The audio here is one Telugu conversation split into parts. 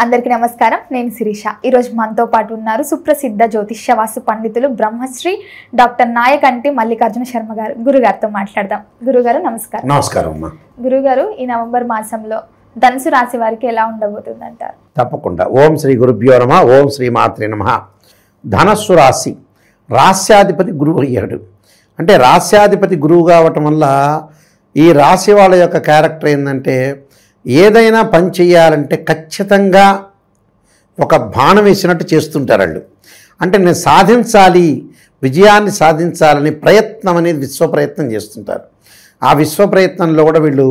అందరికీ నమస్కారం. నేను శిరీష. ఈరోజు మనతో పాటు ఉన్నారు సుప్రసిద్ధ జ్యోతిష్యవాస్తు పండితులు బ్రహ్మశ్రీ డాక్టర్ నాయకంటి మల్లికార్జున శర్మ గారు. గురుగారితో మాట్లాడదాం. గురుగారు నమస్కారం. నమస్కారం అమ్మా. గురుగారు, ఈ నవంబర్ మాసంలో ధనుసు రాశి వారికి ఎలా ఉండబోతుంది అంటారు? తప్పకుండా. ఓం శ్రీ గురుభ్యో నమః. ఓం శ్రీ మాత్రే నమః. ధనస్సు రాశి, రాస్యాధిపతి గురువు అయ్యాడు. అంటే రాస్యాధిపతి గురువు కావటం వల్ల ఈ రాశి వాళ్ళ యొక్క క్యారెక్టర్ ఏంటంటే, ఏదైనా పని చేయాలంటే ఖచ్చితంగా ఒక బాణం వేసినట్టు చేస్తుంటారు వాళ్ళు. అంటే నేను సాధించాలి, విజయాన్ని సాధించాలని ప్రయత్నం అనేది విశ్వప్రయత్నం చేస్తుంటారు. ఆ విశ్వప్రయత్నంలో కూడా వీళ్ళు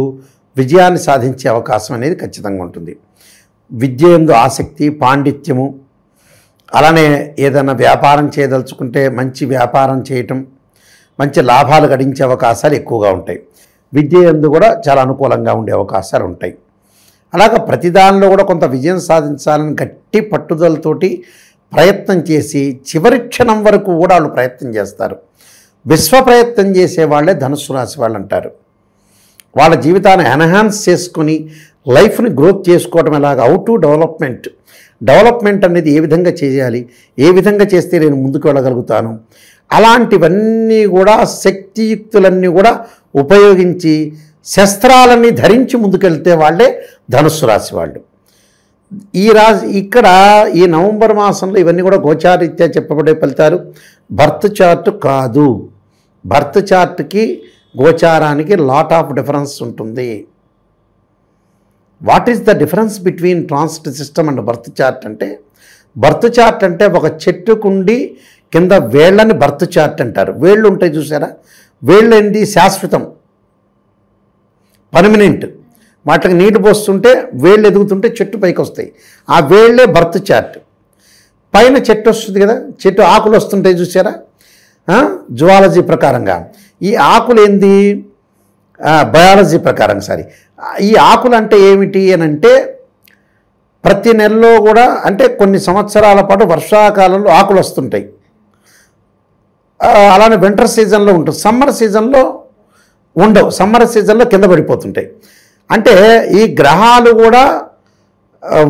విజయాన్ని సాధించే అవకాశం అనేది ఖచ్చితంగా ఉంటుంది. విద్య యందు ఆసక్తి, పాండిత్యము, అలానే ఏదైనా వ్యాపారం చేయదలుచుకుంటే మంచి వ్యాపారం చేయటం, మంచి లాభాలు గడించే అవకాశాలు ఎక్కువగా ఉంటాయి. విద్య యందు కూడా చాలా అనుకూలంగా ఉండే అవకాశాలు ఉంటాయి. అలాగే ప్రతి దానిలో కూడా కొంత విజయం సాధించాలని గట్టి పట్టుదలతోటి ప్రయత్నం చేసి చివరి క్షణం వరకు కూడా వాళ్ళు ప్రయత్నం చేస్తారు. విశ్వ ప్రయత్నం చేసేవాళ్ళే ధనుస్సు రాశి వాళ్ళు అంటారు. వాళ్ళ జీవితాన్ని ఎన్హాన్స్ చేసుకొని లైఫ్ని గ్రోత్ చేసుకోవడం ఎలాగ, హౌ టు డెవలప్మెంట్ అనేది ఏ విధంగా చేయాలి, ఏ విధంగా చేస్తే నేను ముందుకు వెళ్ళగలుగుతాను, అలాంటివన్నీ కూడా శక్తియుక్తులన్నీ కూడా ఉపయోగించి శస్త్రాలన్నీ ధరించి ముందుకెళ్తే వాళ్ళే ధనుస్సు రాశి వాళ్ళు. ఈ రాశి ఇక్కడ ఈ నవంబర్ మాసంలో ఇవన్నీ కూడా గోచారీత్యా చెప్పబడే ఫలితాలు. బర్త్ చార్ట్ కాదు. బర్త్ చార్ట్కి గోచారానికి లాట్ ఆఫ్ డిఫరెన్స్ ఉంటుంది. What is the difference between transit system and birth chart అంటే, బర్త్ చార్ట్ అంటే ఒక చెట్టుకుండి కింద వేళ్ళని బర్త్ చార్ట్ అంటారు. వేళ్ళు ఉంటాయి చూసారా, వేళ్ళు ఏంటి, శాశ్వతం, పర్మనెంట్. వాటికి నీళ్ళు పోస్తుంటే వేళ్ళు ఎదుగుతుంటే చెట్టు పైకి వస్తాయి. ఆ వేళ్ళే బర్త్ చార్ట్. పైన చెట్టు వస్తుంది కదా, చెట్టు ఆకులు వస్తుంటాయి చూసారా, జువాలజీ ప్రకారంగా. ఈ ఆకులు ఏంది, బయాలజీ ప్రకారం ఈ ఆకులు అంటే ఏమిటి అని అంటే, ప్రతి నెలలో కూడా అంటే కొన్ని సంవత్సరాల పాటు వర్షాకాలంలో ఆకులు వస్తుంటాయి. అలానే వింటర్ సీజన్లో ఉంటుంది, సమ్మర్ సీజన్లో ఉండవు, సమ్మర్ సీజన్లో కింద పడిపోతుంటాయి. అంటే ఈ గ్రహాలు కూడా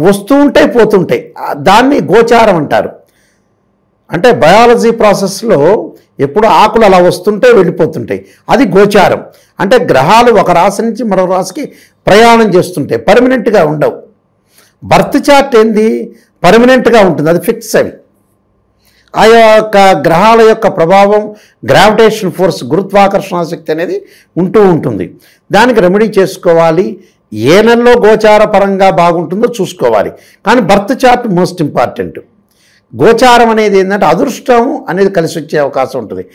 వస్తూ ఉంటాయి, పోతుంటాయి. దాన్ని గోచారం అంటారు. అంటే బయాలజీ ప్రాసెస్లో ఎప్పుడు ఆకులు అలా వస్తుంటే వెళ్ళిపోతుంటాయి, అది గోచారం. అంటే గ్రహాలు ఒక రాశి నుంచి మరో రాశికి ప్రయాణం చేస్తుంటాయి, పర్మనెంట్గా ఉండవు. బర్త్ చార్ట్ ఏంది, పర్మనెంట్గా ఉంటుంది, అది ఫిక్స్. అవి ఆ యొక్క గ్రహాల యొక్క ప్రభావం, గ్రావిటేషన్ ఫోర్స్, గురుత్వాకర్షణ శక్తి అనేది ఉంటూ ఉంటుంది. దానికి రెమెడీ చేసుకోవాలి. ఏ నెలలో గోచార పరంగా బాగుంటుందో చూసుకోవాలి. కానీ బర్త్ చార్ట్ మోస్ట్ ఇంపార్టెంట్. గోచారం అనేది ఏంటంటే అదృష్టం అనేది కలిసి వచ్చే అవకాశం ఉంటుంది.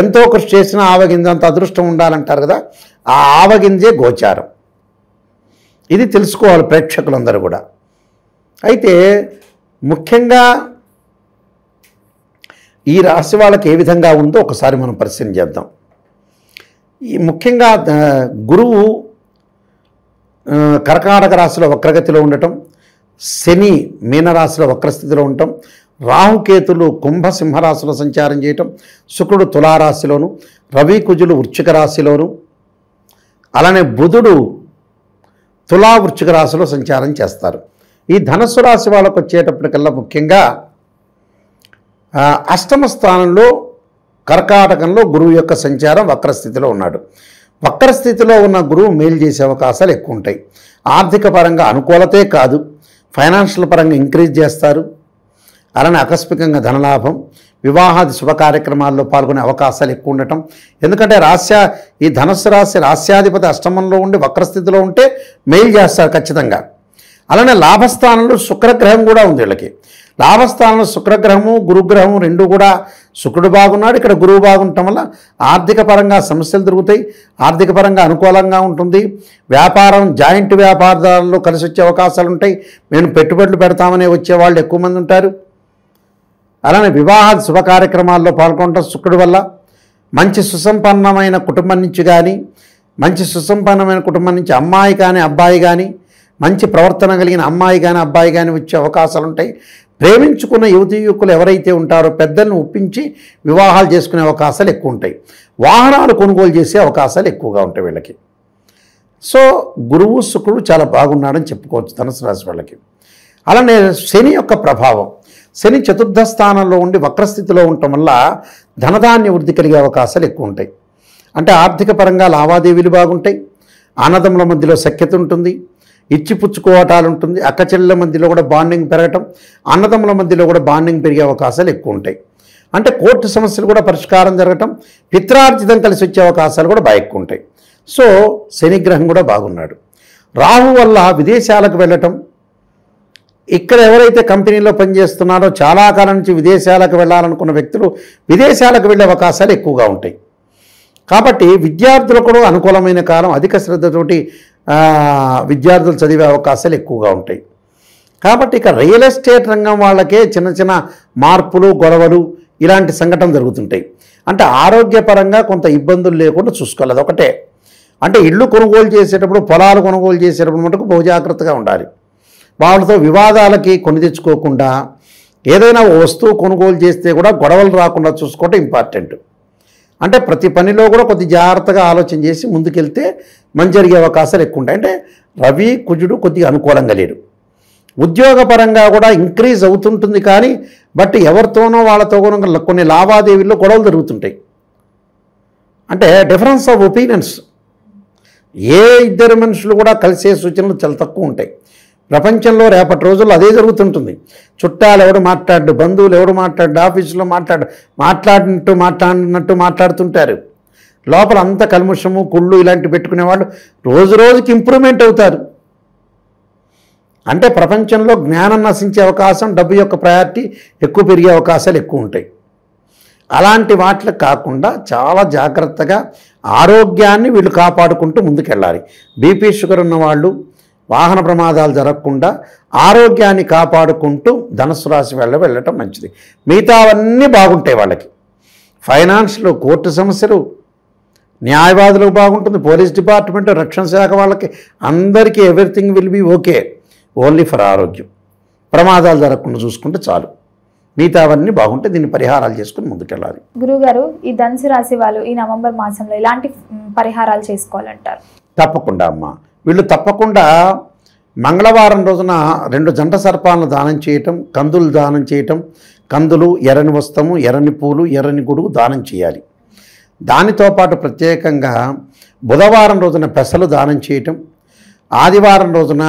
ఎంతో కృషి చేసినా ఆవగింజంత అదృష్టం ఉండాలంటారు కదా, ఆ ఆవగింజే గోచారం. ఇది తెలుసుకోవాలి ప్రేక్షకులందరూ కూడా. అయితే ముఖ్యంగా ఈ రాశి వాళ్ళకి ఏ విధంగా ఉందో ఒకసారి మనం పరిశీలన చేద్దాం. ఈ ముఖ్యంగా గురువు కర్కాటక రాశిలో వక్రగతిలో ఉండటం, శని మీనరాశిలో వక్రస్థితిలో ఉండటం, రాహుకేతులు కుంభ సింహరాశిలో సంచారం చేయటం, శుక్రుడు తులారాశిలోను, రవి కుజులు వృశ్చిక రాశిలోను, అలానే బుధుడు తులా వృశ్చిక రాశిలో సంచారం చేస్తారు. ఈ ధనుస్సు రాశి వాళ్ళకు వచ్చేటప్పటికల్లా ముఖ్యంగా అష్టమ స్థానంలో కర్కాటకంలో గురువు యొక్క సంచారం వక్రస్థితిలో ఉన్నాడు. వక్రస్థితిలో ఉన్న గురువు మేలు చేసే అవకాశాలు ఎక్కువ ఉంటాయి. ఆర్థిక పరంగా అనుకూలతే కాదు, ఫైనాన్షియల్ పరంగా ఇంక్రీజ్ చేస్తారు. అలానే ఆకస్మికంగా ధనలాభం, వివాహాది శుభ కార్యక్రమాల్లో పాల్గొనే అవకాశాలు ఎక్కువ ఉండటం. ఎందుకంటే ఈ ధనుస్సు రాశి రాస్యాధిపతి అష్టమంలో ఉండి వక్రస్థితిలో ఉంటే మేలు చేస్తారు ఖచ్చితంగా. అలానే లాభస్థానంలో శుక్రగ్రహం కూడా ఉంది వీళ్ళకి. లాభస్థానంలో శుక్రగ్రహము గురుగ్రహము రెండు కూడా, శుక్రుడు బాగున్నాడు, ఇక్కడ గురువు బాగుండటం వల్ల ఆర్థిక పరంగా సమస్యలు దొరుకుతాయి, ఆర్థిక పరంగా అనుకూలంగా ఉంటుంది. వ్యాపారం, జాయింట్ వ్యాపారాల్లో కలిసి వచ్చే అవకాశాలు ఉంటాయి. మేము పెట్టుబడులు పెడతామని వచ్చేవాళ్ళు ఎక్కువ మంది ఉంటారు. అలానే వివాహ శుభ కార్యక్రమాల్లో పాల్గొనడం శుక్రుడి వల్ల. మంచి సుసంపన్నమైన కుటుంబం నుంచి కానీ, మంచి సుసంపన్నమైన కుటుంబం నుంచి అమ్మాయి కానీ అబ్బాయి కానీ, మంచి ప్రవర్తన కలిగిన అమ్మాయి కానీ అబ్బాయి కానీ వచ్చే అవకాశాలు ఉంటాయి. ప్రేమించుకున్న యువతీ యువకులు ఎవరైతే ఉంటారో పెద్దలను ఒప్పించి వివాహాలు చేసుకునే అవకాశాలు ఎక్కువ ఉంటాయి. వాహనాలు కొనుగోలు చేసే అవకాశాలు ఎక్కువగా ఉంటాయి వీళ్ళకి. సో గురువు శుక్రుడు చాలా బాగున్నాడని చెప్పుకోవచ్చు ధనుసు రాశి వాళ్ళకి. అలానే శని యొక్క ప్రభావం, శని చతుర్థ స్థానంలో ఉండి వక్రస్థితిలో ఉండటం వల్ల ధనధాన్య వృద్ధి కలిగే అవకాశాలు ఎక్కువ ఉంటాయి. అంటే ఆర్థిక పరంగా లావాదేవీలు బాగుంటాయి, అన్నదమ్ముల మధ్యలో సఖ్యత ఉంటుంది, ఇచ్చిపుచ్చుకోవటాలు ఉంటుంది, అక్కచెల్లెల మధ్యలో కూడా బాండింగ్ పెరగటం, అన్నదమ్ముల మధ్యలో కూడా బాండింగ్ పెరిగే అవకాశాలు ఎక్కువ ఉంటాయి. అంటే కోర్టు సమస్యలు కూడా పరిష్కారం జరగటం, పిత్రార్జితం కలిసి వచ్చే అవకాశాలు కూడా బాగా ఎక్కువ ఉంటాయి. సో శనిగ్రహం కూడా బాగున్నాడు. రాహు వల్ల విదేశాలకు వెళ్ళటం, ఇక్కడ ఎవరైతే కంపెనీలో పనిచేస్తున్నారో చాలా కాలం నుంచి విదేశాలకు వెళ్ళాలనుకున్న వ్యక్తులు విదేశాలకు వెళ్ళే అవకాశాలు ఎక్కువగా ఉంటాయి. కాబట్టి విద్యార్థులకు కూడా అనుకూలమైన కాలం, అధిక శ్రద్ధతోటి విద్యార్థులు చదివే అవకాశాలు ఎక్కువగా ఉంటాయి. కాబట్టి ఇక రియల్ ఎస్టేట్ రంగం వాళ్ళకే చిన్న చిన్న మార్పులు, గొడవలు ఇలాంటి సంఘటన జరుగుతుంటాయి. అంటే ఆరోగ్యపరంగా కొంత ఇబ్బందులు లేకుండా చూసుకోవాలి. అదొకటే. అంటే ఇళ్ళు కొనుగోలు చేసేటప్పుడు, పొలాలు కొనుగోలు చేసేటప్పుడు మటుకు బహు జాగ్రత్తగా ఉండాలి. వాళ్ళతో వివాదాలకి కొని తెచ్చుకోకుండా, ఏదైనా వస్తువు కొనుగోలు చేస్తే కూడా గొడవలు రాకుండా చూసుకోవటం ఇంపార్టెంట్. అంటే ప్రతి పనిలో కూడా కొద్ది జాగ్రత్తగా ఆలోచన చేసి ముందుకెళ్తే మంచి జరిగే అవకాశాలు ఎక్కువ ఉంటాయి. అంటే రవి కుజుడు కొద్దిగా అనుకూలంగా లేడు. ఉద్యోగపరంగా కూడా ఇంక్రీజ్ అవుతుంటుంది, కానీ బట్ ఎవరితోనో వాళ్ళతో కొన్ని లావాదేవీల్లో గొడవలు జరుగుతుంటాయి. అంటే డిఫరెన్స్ ఆఫ్ ఒపీనియన్స్, ఏ ఇద్దరు మనుషులు కూడా కలిసే సూచనలు చాలా తక్కువ ఉంటాయి. ప్రపంచంలో రేపటి రోజుల్లో అదే జరుగుతుంటుంది. చుట్టాలు ఎవడు మాట్లాడు, బంధువులు ఎవడు మాట్లాడు, ఆఫీసులో మాట్లాడినట్టు మాట్లాడుతుంటారు. లోపల అంత కల్ముషము, కుళ్ళు ఇలాంటి పెట్టుకునే వాళ్ళు రోజు రోజుకి ఇంప్రూవ్మెంట్ అవుతారు. అంటే ప్రపంచంలో జ్ఞానం నశించే అవకాశం, డబ్బు యొక్క ప్రయారిటీ ఎక్కువ పెరిగే అవకాశాలు ఎక్కువ ఉంటాయి. అలాంటి వాటికి కాకుండా చాలా జాగ్రత్తగా ఆరోగ్యాన్ని వీళ్ళు కాపాడుకుంటూ ముందుకెళ్ళాలి. బీపీ, షుగర్ ఉన్నవాళ్ళు వాహన ప్రమాదాలు జరగకుండా ఆరోగ్యాన్ని కాపాడుకుంటూ ధనుస్సు రాశి వెళ్ళటం మంచిది. మిగతావన్నీ బాగుంటాయి వాళ్ళకి. ఫైనాన్స్లో, కోర్టు సమస్యలు, న్యాయవాదులకు బాగుంటుంది, పోలీస్ డిపార్ట్మెంట్, రక్షణ శాఖ వాళ్ళకి అందరికీ everything will be okay. Only for ఆరోగ్యం, ప్రమాదాలు జరగకుండా చూసుకుంటే చాలు. మిగతావన్నీ బాగుంటే దీన్ని పరిహారాలు చేసుకుని ముందుకెళ్ళాలి. గురుగారు, ఈ ధనుసు రాశి వాళ్ళు ఈ నవంబర్ మాసంలో ఎలాంటి పరిహారాలు చేసుకోవాలంటారు? తప్పకుండా అమ్మ, వీళ్ళు తప్పకుండా మంగళవారం రోజున 2 జంట సర్పాలను దానం చేయటం, కందులు దానం చేయటం, కందులు, ఎర్రని వస్తము, ఎర్రని పూలు, ఎర్రని గొడుగు దానం చేయాలి. దానితో పాటు ప్రత్యేకంగా బుధవారం రోజున పెసలు దానం చేయటం, ఆదివారం రోజున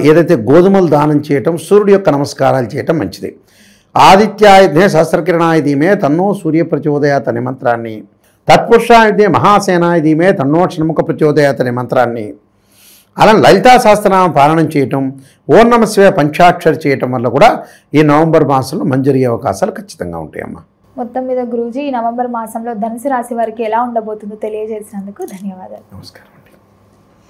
ఏదైతే గోధుమలు దానం చేయటం, సూర్యుడి యొక్క నమస్కారాలు చేయటం మంచిది. ఆదిత్యాయుధే సహస్రకిరణాయ ధీమే తన్నో సూర్య ప్రచోదయాత్ అనే మంత్రాన్ని, తత్పురుషాయుధే మహాసేనాయ ధీమే తన్నో షణ్ముఖ ప్రచోదయాత్ అనే మంత్రాన్ని, అలా లలితా సహస్రనామ పాలనం చేయటం, ఓం నమ శివాయ పంచాక్షరి చేయటం వల్ల కూడా ఈ నవంబర్ మాసంలో మంజరి అవకాశాలు ఖచ్చితంగా ఉంటాయమ్మా. మొత్తం మీద గురూజీ, ఈ నవంబర్ మాసంలో ధనుసు రాశి వారికి ఎలా ఉండబోతుందో తెలియజేసినందుకు ధన్యవాదాలు. నమస్కారం.